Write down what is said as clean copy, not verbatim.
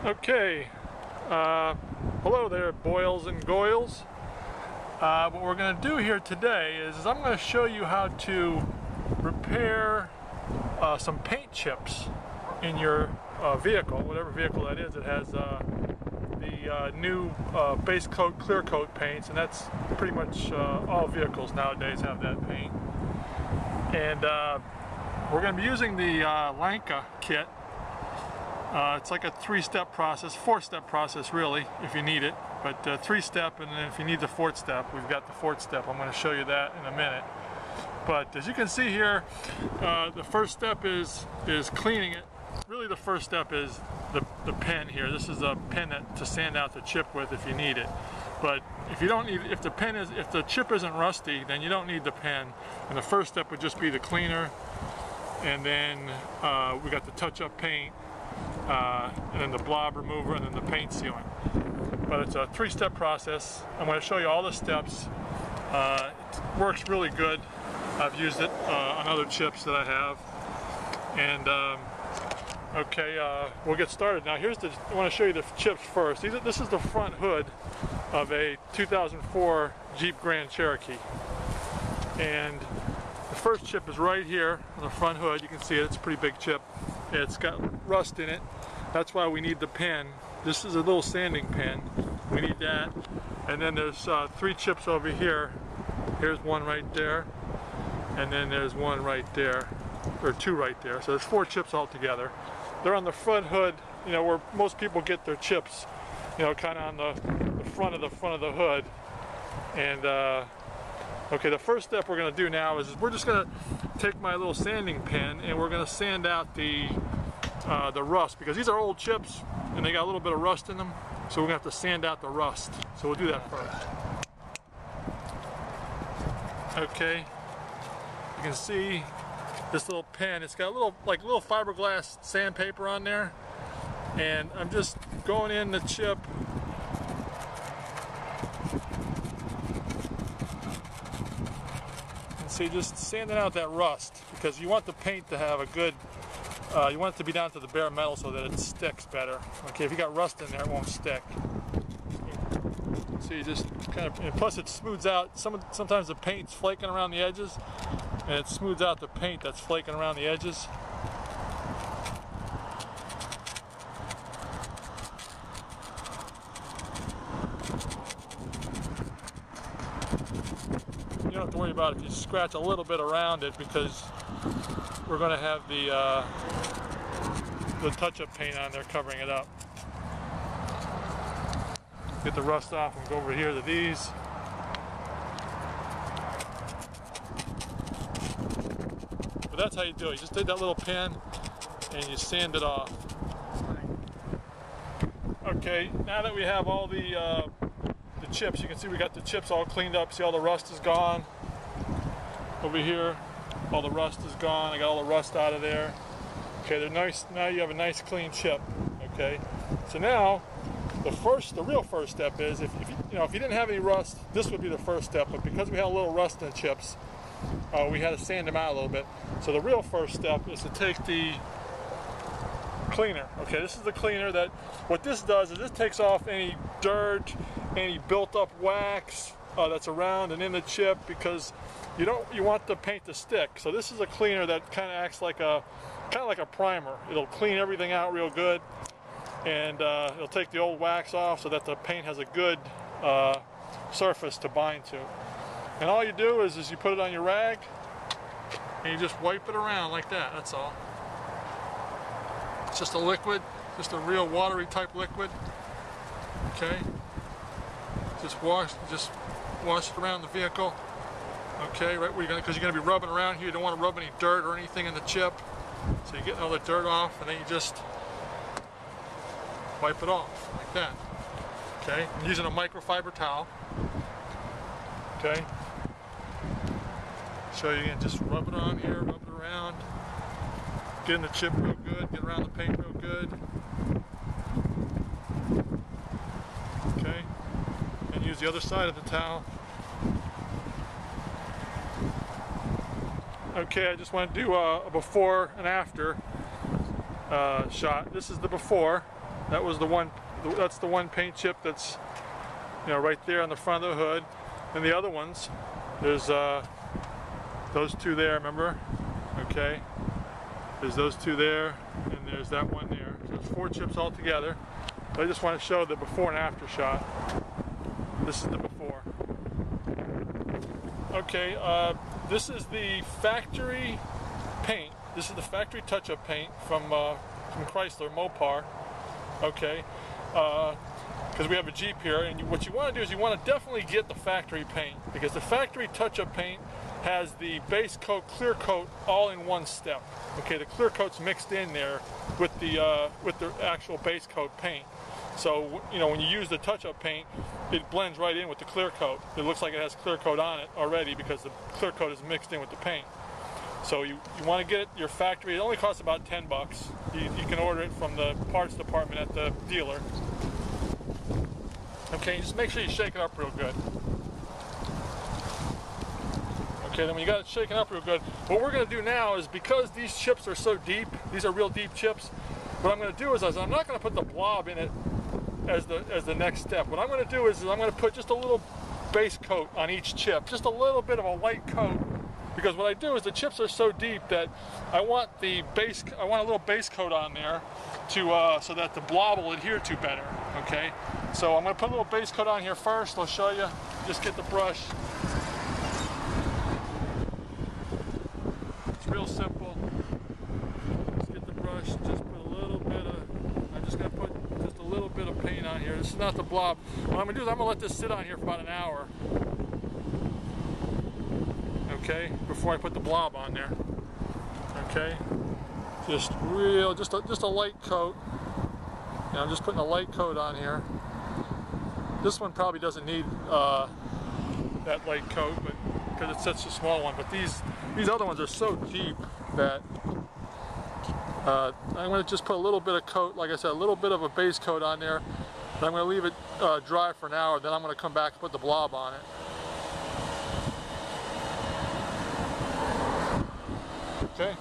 Okay, hello there, boils and goyles. What we're going to do here today is I'm going to show you how to repair some paint chips in your vehicle, whatever vehicle that is. It has the new base coat, clear coat paints, and that's pretty much all vehicles nowadays have that paint. And we're going to be using the Lanka kit. It's like a three-step process, four-step process really, if you need it, but three-step, and then if you need the fourth step, we've got the fourth step. I'm going to show you that in a minute. But as you can see here, the first step is cleaning it. Really, the first step is the pen here. This is a pen to sand out the chip with if you need it. But if you don't need, if the chip isn't rusty, then you don't need the pen. And the first step would just be the cleaner, and then we got the touch-up paint. And then the blob remover, and then the paint sealing. But it's a three-step process. I'm going to show you all the steps. It works really good. I've used it on other chips that I have. And okay, we'll get started. Now I want to show you the chips first. This is the front hood of a 2004 Jeep Grand Cherokee. And the first chip is right here on the front hood. You can see it. It's a pretty big chip. It's got rust in it. That's why we need the pen. This is a little sanding pen. We need that. And then there's three chips over here. Here's one right there. And then there's one right there. Or two right there. So there's four chips altogether. They're on the front hood, you know, where most people get their chips, you know, kind of on the front of the hood. And okay, the first step we're going to do now is we're just going to take my little sanding pen and we're going to sand out the rust, because these are old chips and they got a little bit of rust in them, so we're going to have to sand out the rust. So we'll do that first. Okay, you can see this little pen. It's got a little fiberglass sandpaper on there, and I'm just going in the chip. See, just sanding out that rust, because you want the paint to have a good, you want it to be down to the bare metal so that it sticks better. Okay, if you got rust in there, it won't stick. So you just kind of, and plus it smooths out, sometimes the paint's flaking around the edges, and it smooths out the paint that's flaking around the edges. You don't have to worry about it if you scratch a little bit around it, because we're going to have the touch-up paint on there covering it up. Get the rust off and go over here to these. But that's how you do it. You just take that little pen and you sand it off. Okay, now that we have all the chips, you can see we got the chips all cleaned up. See, all the rust is gone over here. All the rust is gone. I got all the rust out of there. Okay, they're nice. Now you have a nice clean chip. Okay, so now the real first step is if you didn't have any rust, this would be the first step. But because we had a little rust in the chips, we had to sand them out a little bit. So the real first step is to take the cleaner. Okay, this is the cleaner. That what this does is this takes off any dirt, any built-up wax that's around and in the chip, because you want the paint to stick. So this is a cleaner that kind of acts like a primer. It'll clean everything out real good, and it'll take the old wax off so that the paint has a good surface to bind to. And all you do is you put it on your rag and you just wipe it around like that. That's all. It's just a liquid, just a real watery type liquid. Okay. Just wash it around the vehicle. Okay, right where you're gonna, because you're gonna be rubbing around here. You don't want to rub any dirt or anything in the chip. So you're getting all the dirt off, and then you just wipe it off like that. Okay, I'm using a microfiber towel. Okay. Show you again, just rub it on here, rub it around. Get in the chip real good, get around the paint real good. Okay, and use the other side of the towel. Okay, I just want to do a before and after shot. This is the before. That was the one. That's the one paint chip that's, you know, right there on the front of the hood. And the other ones, there's those two there. Remember? Okay. There's those two there, and there's that one there. So there's 4 chips all together. But I just want to show the before and after shot. This is the before. Okay, this is the factory paint. This is the factory touch-up paint from Chrysler Mopar. Okay, because we have a Jeep here, and what you want to do is you want to definitely get the factory paint, because the factory touch-up paint has the base coat, clear coat, all in one step. Okay, the clear coat's mixed in there with the actual base coat paint. So, you know, when you use the touch-up paint, it blends right in with the clear coat. It looks like it has clear coat on it already because the clear coat is mixed in with the paint. So you want to get it your factory. It only costs about 10 bucks. You can order it from the parts department at the dealer. Okay, just make sure you shake it up real good. Okay, then when you got it shaken up real good, what we're going to do now is, because these chips are so deep, these are real deep chips, what I'm going to do is I'm not going to put the blob in it as the next step. What I'm going to do is I'm going to put just a little base coat on each chip, just a little bit of a light coat, because what I do is the chips are so deep that I want a little base coat on there to so that the blob will adhere to better. Okay, so I'm going to put a little base coat on here first. I'll show you. Just get the brush. It's real simple. Just get the brush. Just put a little bit of. I'm just going to put just a little bit of paint on here. This is not the blob. What I'm going to do is I'm going to let this sit on here for about an hour. Okay, before I put the blob on there. Okay, just a light coat. And I'm just putting a light coat on here. This one probably doesn't need that light coat, but because it's such a small one. But these other ones are so deep that I'm going to just put a little bit of coat, like I said, a little bit of a base coat on there. And I'm going to leave it dry for an hour. Then I'm going to come back and put the blob on it. Okay.